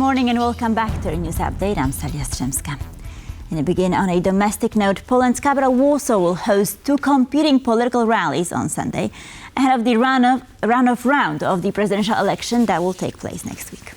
morning and welcome back to our news update. I'm Salia Strzemska. And to begin on a domestic note, Poland's capital Warsaw will host two competing political rallies on Sunday ahead of the runoff round of the presidential election that will take place next week.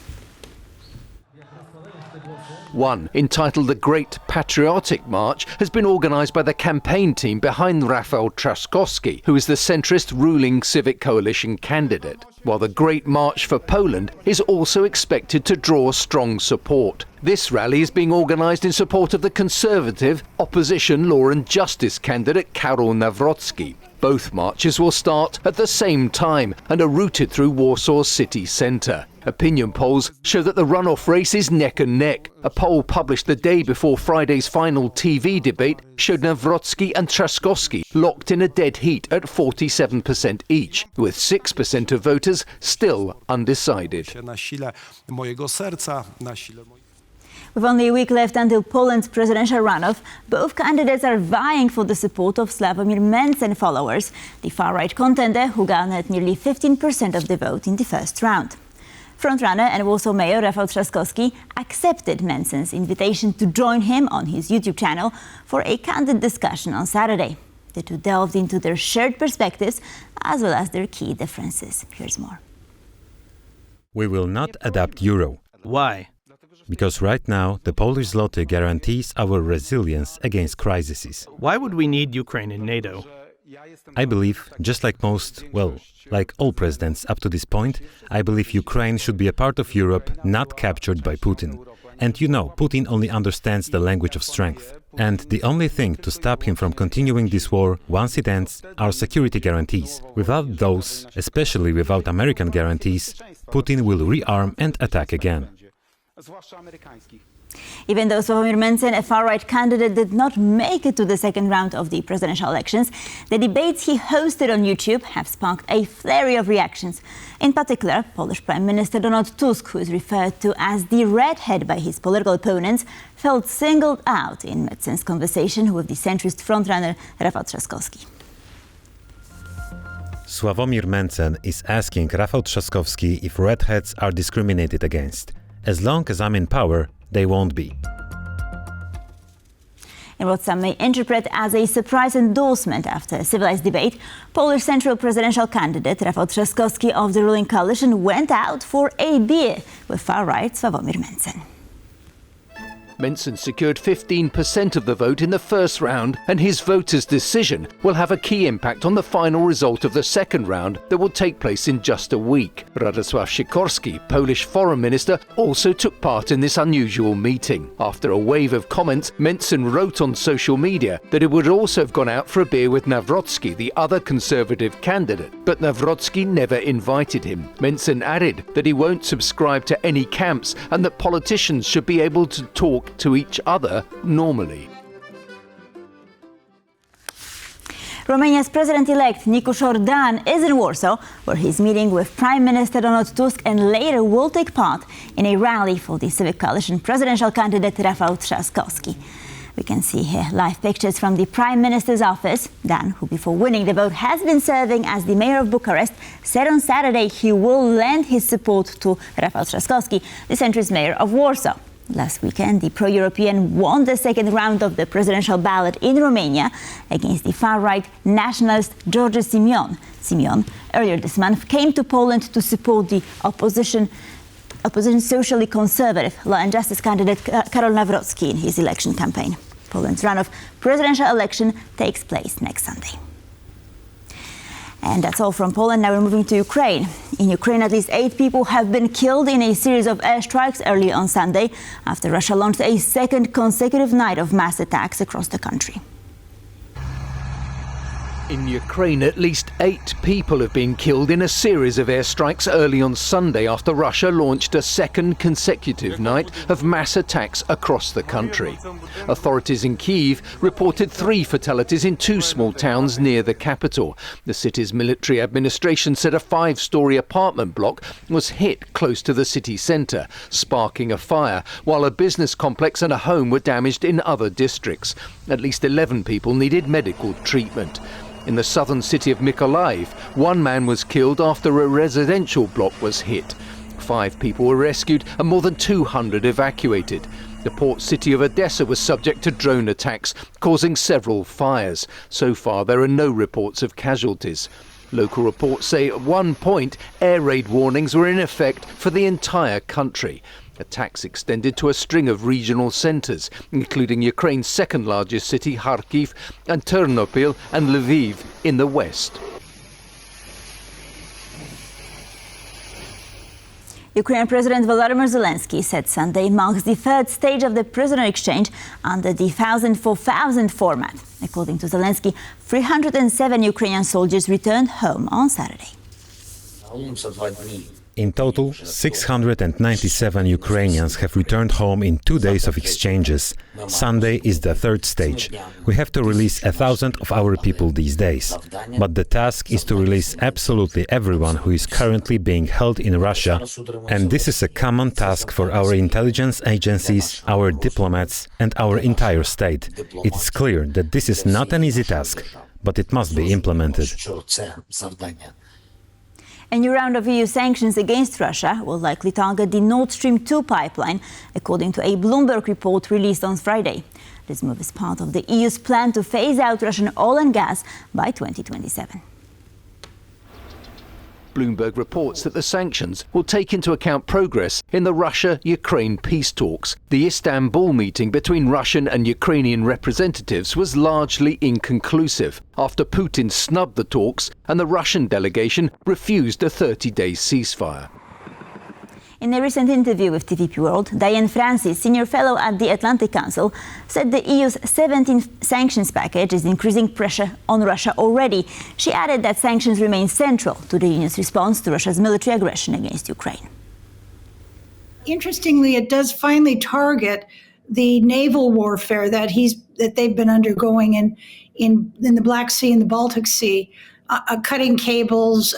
One, entitled The Great Patriotic March, has been organised by the campaign team behind Rafał Trzaskowski, who is the centrist ruling Civic Coalition candidate, while the Great March for Poland is also expected to draw strong support. This rally is being organised in support of the Conservative opposition Law and Justice candidate Karol Nawrocki. Both marches will start at the same time and are routed through Warsaw's city centre. Opinion polls show that the runoff race is neck and neck. A poll published the day before Friday's final TV debate showed Nawrocki and Trzaskowski locked in a dead heat at 47% each, with 6% of voters still undecided. With only a week left until Poland's presidential runoff, both candidates are vying for the support of Sławomir Mentzen followers, the far-right contender who garnered nearly 15% of the vote in the first round. Frontrunner and Warsaw Mayor Rafał Trzaskowski accepted Menson's invitation to join him on his YouTube channel for a candid discussion on Saturday. The two delved into their shared perspectives as well as their key differences. Here's more. We will not adopt euro. Why? Because right now the Polish zloty guarantees our resilience against crises. Why would we need Ukraine in NATO? I believe, just like like all presidents up to this point, I believe Ukraine should be a part of Europe, not captured by Putin. And you know, Putin only understands the language of strength. And the only thing to stop him from continuing this war once it ends are security guarantees. Without those, especially without American guarantees, Putin will rearm and attack again. Even though Sławomir Mentzen, a far-right candidate, did not make it to the second round of the presidential elections, the debates he hosted on YouTube have sparked a flurry of reactions. In particular, Polish Prime Minister Donald Tusk, who is referred to as the redhead by his political opponents, felt singled out in Mentzen's conversation with the centrist frontrunner Rafał Trzaskowski. Sławomir Mentzen is asking Rafał Trzaskowski if redheads are discriminated against. As long as I'm in power, they won't be. In what some may interpret as a surprise endorsement after a civilized debate, Polish central presidential candidate Rafał Trzaskowski of the ruling coalition went out for a beer with far-right Sławomir Mentzen. Menson secured 15% of the vote in the first round, and his voters' decision will have a key impact on the final result of the second round that will take place in just a week. Radosław Sikorski, Polish foreign minister, also took part in this unusual meeting. After a wave of comments, Menson wrote on social media that he would also have gone out for a beer with Nawrocki, the other conservative candidate, but Nawrocki never invited him. Menson added that he won't subscribe to any camps and that politicians should be able to talk to each other normally. Romania's president-elect Nicusor Dan is in Warsaw, where he's meeting with Prime Minister Donald Tusk and later will take part in a rally for the Civic Coalition presidential candidate Rafał Trzaskowski. We can see here live pictures from the Prime Minister's office. Dan, who before winning the vote has been serving as the mayor of Bucharest, said on Saturday he will lend his support to Rafał Trzaskowski, the centrist mayor of Warsaw. Last weekend, the pro-European won the second round of the presidential ballot in Romania against the far-right nationalist George Simeon. Simeon, earlier this month, came to Poland to support the opposition socially conservative Law and Justice candidate Karol Nawrocki in his election campaign. Poland's runoff presidential election takes place next Sunday. And that's all from Poland. Now we're moving to Ukraine. In Ukraine, at least 8 people have been killed in a series of airstrikes early on Sunday after Russia launched a second consecutive night of mass attacks across the country. In Ukraine, at least 8 people have been killed in a series of airstrikes early on Sunday after Russia launched a second consecutive night of mass attacks across the country. Authorities in Kyiv reported 3 fatalities in 2 small towns near the capital. The city's military administration said a 5-story apartment block was hit close to the city centre, sparking a fire, while a business complex and a home were damaged in other districts. At least 11 people needed medical treatment. In the southern city of Mykolaiv, 1 man was killed after a residential block was hit. 5 people were rescued and more than 200 evacuated. The port city of Odessa was subject to drone attacks, causing several fires. So far, there are no reports of casualties. Local reports say at one point, air raid warnings were in effect for the entire country. Attacks extended to a string of regional centres, including Ukraine's second largest city, Kharkiv, and Ternopil and Lviv in the west. Ukrainian President Volodymyr Zelensky said Sunday marks the third stage of the prisoner exchange under the 1,000 for 1,000 format. According to Zelensky, 307 Ukrainian soldiers returned home on Saturday. In total, 697 Ukrainians have returned home in 2 days of exchanges. Sunday is the third stage. We have to release 1,000 of our people these days. But the task is to release absolutely everyone who is currently being held in Russia. And this is a common task for our intelligence agencies, our diplomats, and our entire state. It is clear that this is not an easy task, but it must be implemented. A new round of EU sanctions against Russia will likely target the Nord Stream 2 pipeline, according to a Bloomberg report released on Friday. This move is part of the EU's plan to phase out Russian oil and gas by 2027. Bloomberg reports that the sanctions will take into account progress in the Russia-Ukraine peace talks. The Istanbul meeting between Russian and Ukrainian representatives was largely inconclusive after Putin snubbed the talks and the Russian delegation refused a 30-day ceasefire. In a recent interview with TVP World, Diane Francis, senior fellow at the Atlantic Council, said the EU's 17th sanctions package is increasing pressure on Russia already. She added that sanctions remain central to the union's response to Russia's military aggression against Ukraine. Interestingly, it does finally target the naval warfare that they've been undergoing in the Black Sea and the Baltic Sea. Cutting cables,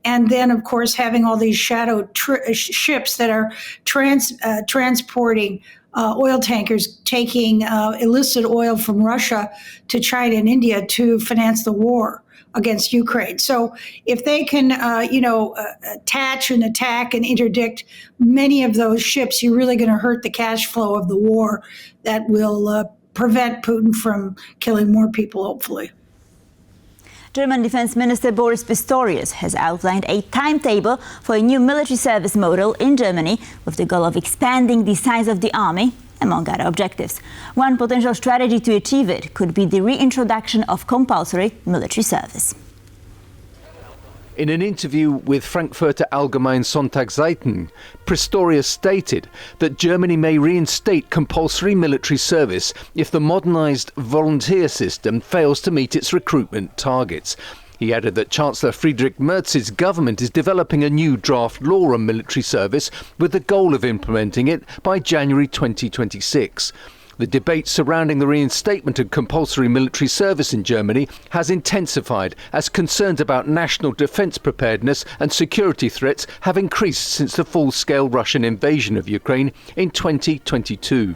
and then, of course, having all these shadow ships that are transporting oil tankers, taking illicit oil from Russia to China and India to finance the war against Ukraine. So if they can, attach and attack and interdict many of those ships, you're really going to hurt the cash flow of the war that will prevent Putin from killing more people, hopefully. German Defense Minister Boris Pistorius has outlined a timetable for a new military service model in Germany with the goal of expanding the size of the army, among other objectives. One potential strategy to achieve it could be the reintroduction of compulsory military service. In an interview with Frankfurter Allgemeine Sonntagszeitung, Pistorius stated that Germany may reinstate compulsory military service if the modernised volunteer system fails to meet its recruitment targets. He added that Chancellor Friedrich Merz's government is developing a new draft law on military service with the goal of implementing it by January 2026. The debate surrounding the reinstatement of compulsory military service in Germany has intensified as concerns about national defence preparedness and security threats have increased since the full-scale Russian invasion of Ukraine in 2022.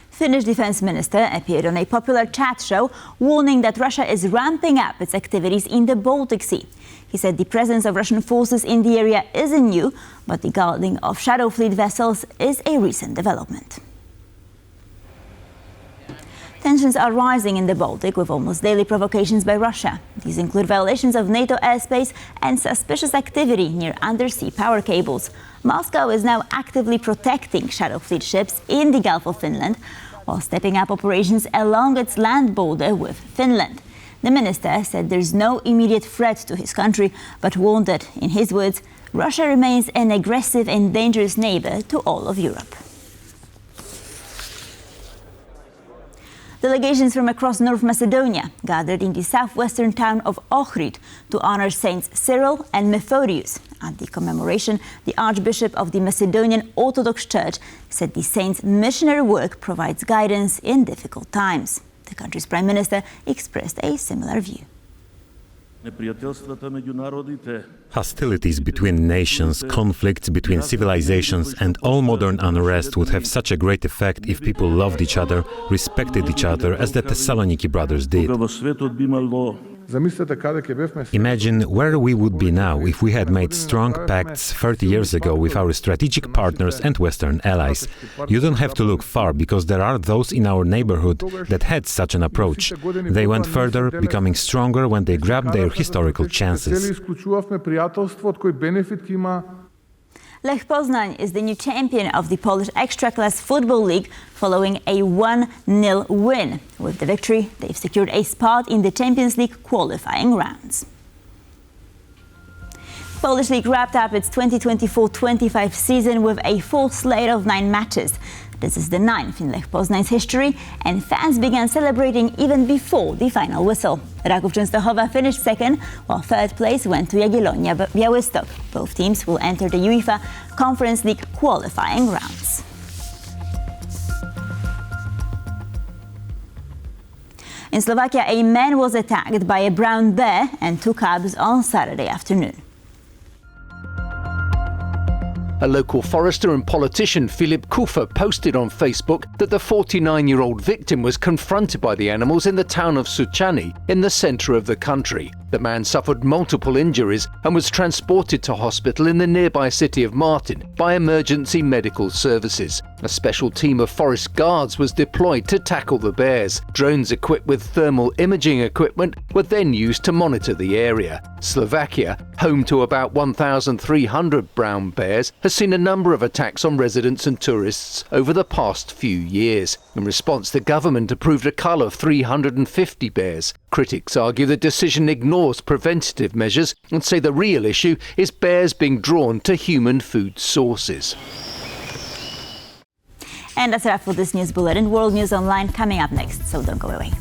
Finnish Defense Minister appeared on a popular chat show warning that Russia is ramping up its activities in the Baltic Sea. He said the presence of Russian forces in the area isn't new, but the guarding of Shadow Fleet vessels is a recent development. Tensions are rising in the Baltic with almost daily provocations by Russia. These include violations of NATO airspace and suspicious activity near undersea power cables. Moscow is now actively protecting Shadow Fleet ships in the Gulf of Finland, while stepping up operations along its land border with Finland. The minister said there's no immediate threat to his country, but warned that, in his words, Russia remains an aggressive and dangerous neighbor to all of Europe. Delegations from across North Macedonia gathered in the southwestern town of Ohrid to honor Saints Cyril and Methodius. At the commemoration, the Archbishop of the Macedonian Orthodox Church said the saints' missionary work provides guidance in difficult times. The country's Prime Minister expressed a similar view. Hostilities between nations, conflicts between civilizations, and all modern unrest would have such a great effect if people loved each other, respected each other, as the Thessaloniki brothers did. Imagine where we would be now if we had made strong pacts 30 years ago with our strategic partners and Western allies. You don't have to look far, because there are those in our neighborhood that had such an approach. They went further, becoming stronger when they grabbed their historical chances. Lech Poznań is the new champion of the Polish Ekstraklass Football League following a 1-0 win. With the victory, they've secured a spot in the Champions League qualifying rounds. Polish League wrapped up its 2024-25 season with a full slate of 9 matches. This is the 9th in Lech Poznań's history, and fans began celebrating even before the final whistle. Raków Częstochowa finished second, while third place went to Jagiellonia Białystok. Both teams will enter the UEFA Conference League qualifying rounds. In Slovakia, a man was attacked by a brown bear and 2 cubs on Saturday afternoon. A local forester and politician, Filip Kufa, posted on Facebook that the 49-year-old victim was confronted by the animals in the town of Suceava in the centre of the country. The man suffered multiple injuries and was transported to hospital in the nearby city of Martin by emergency medical services. A special team of forest guards was deployed to tackle the bears. Drones equipped with thermal imaging equipment were then used to monitor the area. Slovakia, home to about 1,300 brown bears, has seen a number of attacks on residents and tourists over the past few years. In response, the government approved a cull of 350 bears. Critics argue the decision ignores preventative measures and say the real issue is bears being drawn to human food sources. And that's a wrap for this news bulletin. World News Online coming up next, so don't go away.